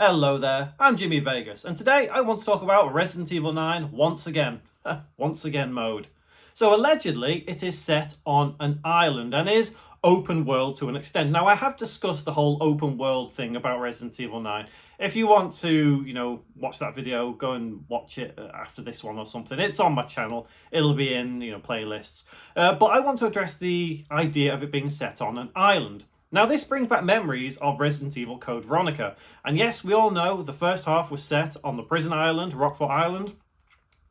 Hello there, I'm Jimmy Vegas, and today I want to talk about Resident Evil 9 once again. Once again mode. So allegedly it is set on an island and is open world to an extent. Now I have discussed the whole open world thing about Resident Evil 9. If you want to, watch that video, go and watch it after this one or something. It's on my channel. It'll be in, playlists. But I want to address the idea of it being set on an island. Now this brings back memories of Resident Evil Code Veronica. And yes, we all know the first half was set on the prison island, Rockfort Island.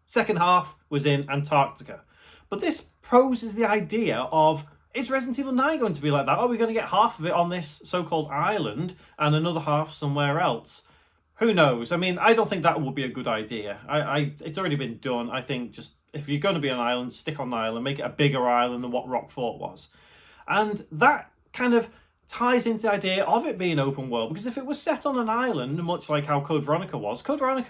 Second half was in Antarctica. But this poses the idea of, is Resident Evil 9 going to be like that? Are we going to get half of it on this so-called island and another half somewhere else? Who knows? I mean, I don't think that would be a good idea. It's already been done. I think just, if you're going to be on an island, stick on the island, make it a bigger island than what Rockfort was. And that kind of ties into the idea of it being open world, because if it was set on an island, much like how Code Veronica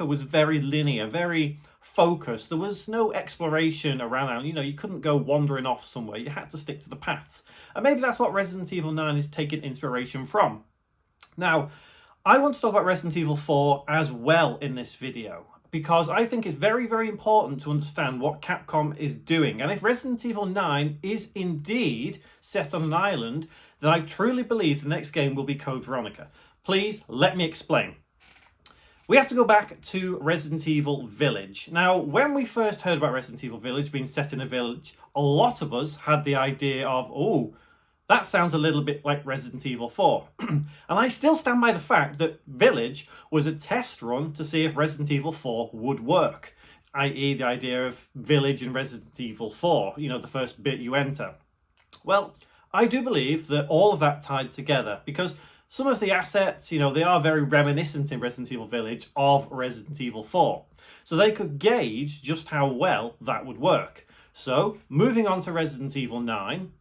was very linear, very focused. There was no exploration around, you couldn't go wandering off somewhere. You had to stick to the paths. And maybe that's what Resident Evil 9 is taking inspiration from. Now, I want to talk about Resident Evil 4 as well in this video, because I think it's very, very important to understand what Capcom is doing. And if Resident Evil 9 is indeed set on an island, then I truly believe the next game will be Code Veronica. Please, let me explain. We have to go back to Resident Evil Village. Now, when we first heard about Resident Evil Village being set in a village, a lot of us had the idea of, oh, that sounds a little bit like Resident Evil 4. And I still stand by the fact that Village was a test run to see if Resident Evil 4 would work. I.e. the idea of Village in Resident Evil 4, the first bit you enter. Well, I do believe that all of that tied together, because some of the assets, they are very reminiscent in Resident Evil Village of Resident Evil 4. So they could gauge just how well that would work. So, moving on to Resident Evil 9,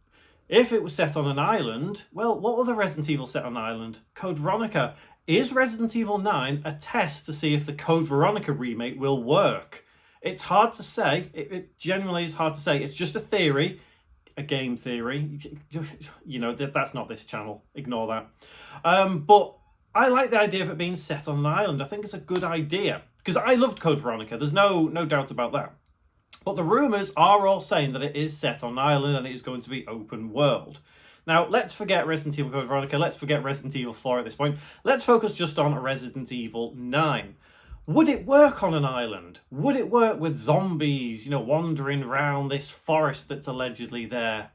if it was set on an island, well, what other Resident Evil set on an island? Code Veronica. Is Resident Evil 9 a test to see if the Code Veronica remake will work? It's hard to say. It genuinely is hard to say. It's just a theory. A game theory. That's not this channel. Ignore that. But I like the idea of it being set on an island. I think it's a good idea. Because I loved Code Veronica. There's no doubt about that. But the rumours are all saying that it is set on an island and it is going to be open world. Now, let's forget Resident Evil Code Veronica. Let's forget Resident Evil 4 at this point. Let's focus just on Resident Evil 9. Would it work on an island? Would it work with zombies, wandering around this forest that's allegedly there?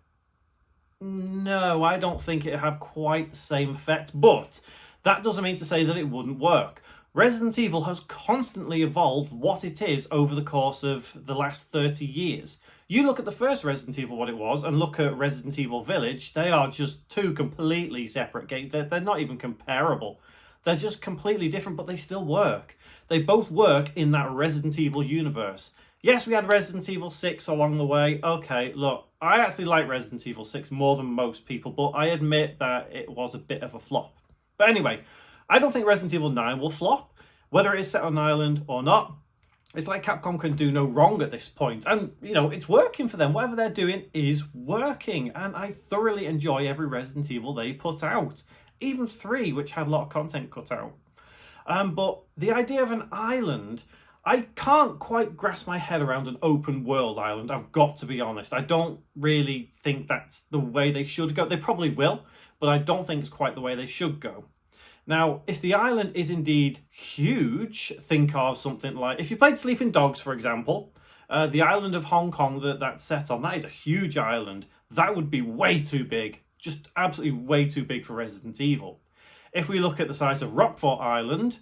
No, I don't think it'd have quite the same effect, but that doesn't mean to say that it wouldn't work. Resident Evil has constantly evolved what it is over the course of the last 30 years. You look at the first Resident Evil, what it was, and look at Resident Evil Village, they are just two completely separate games. They're not even comparable. They're just completely different, but they still work. They both work in that Resident Evil universe. Yes, we had Resident Evil 6 along the way. Okay, look, I actually like Resident Evil 6 more than most people, but I admit that it was a bit of a flop. But anyway, I don't think Resident Evil 9 will flop. Whether it is set on an island or not, it's like Capcom can do no wrong at this point. And, it's working for them. Whatever they're doing is working. And I thoroughly enjoy every Resident Evil they put out. Even 3, which had a lot of content cut out. But the idea of an island, I can't quite grasp my head around an open world island. I've got to be honest. I don't really think that's the way they should go. They probably will, but I don't think it's quite the way they should go. Now, if the island is indeed huge, think of something like, if you played Sleeping Dogs, for example, the island of Hong Kong that's set on, that is a huge island. That would be way too big. Just absolutely way too big for Resident Evil. If we look at the size of Rockfort Island,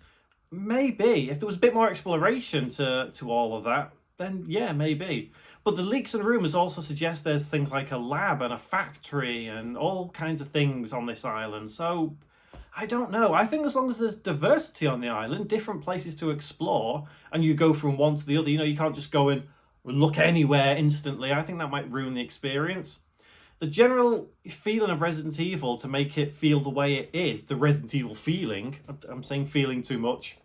maybe. If there was a bit more exploration to all of that, then yeah, maybe. But the leaks and rumours also suggest there's things like a lab and a factory and all kinds of things on this island. So, I don't know. I think as long as there's diversity on the island, different places to explore, and you go from one to the other, you can't just go and look anywhere instantly. I think that might ruin the experience. The general feeling of Resident Evil, to make it feel the way it is, the Resident Evil feeling, I'm saying feeling too much,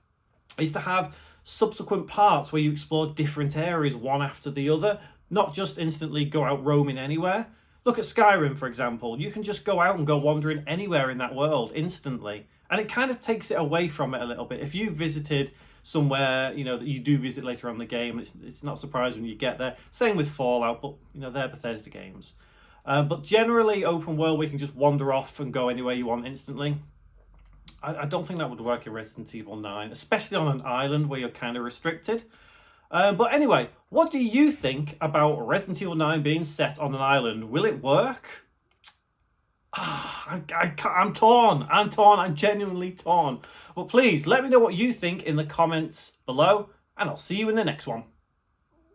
is to have subsequent parts where you explore different areas one after the other, not just instantly go out roaming anywhere. Look at Skyrim, for example. You can just go out and go wandering anywhere in that world instantly. And it kind of takes it away from it a little bit. If you visited somewhere, you know, that you do visit later on in the game, it's not surprising when you get there. Same with Fallout, but, you know, they're Bethesda games. But generally, open world, where you can just wander off and go anywhere you want instantly. I don't think that would work in Resident Evil 9, especially on an island where you're kind of restricted. But anyway, what do you think about Resident Evil 9 being set on an island? Will it work? I'm torn. I'm genuinely torn. But please, let me know what you think in the comments below, and I'll see you in the next one.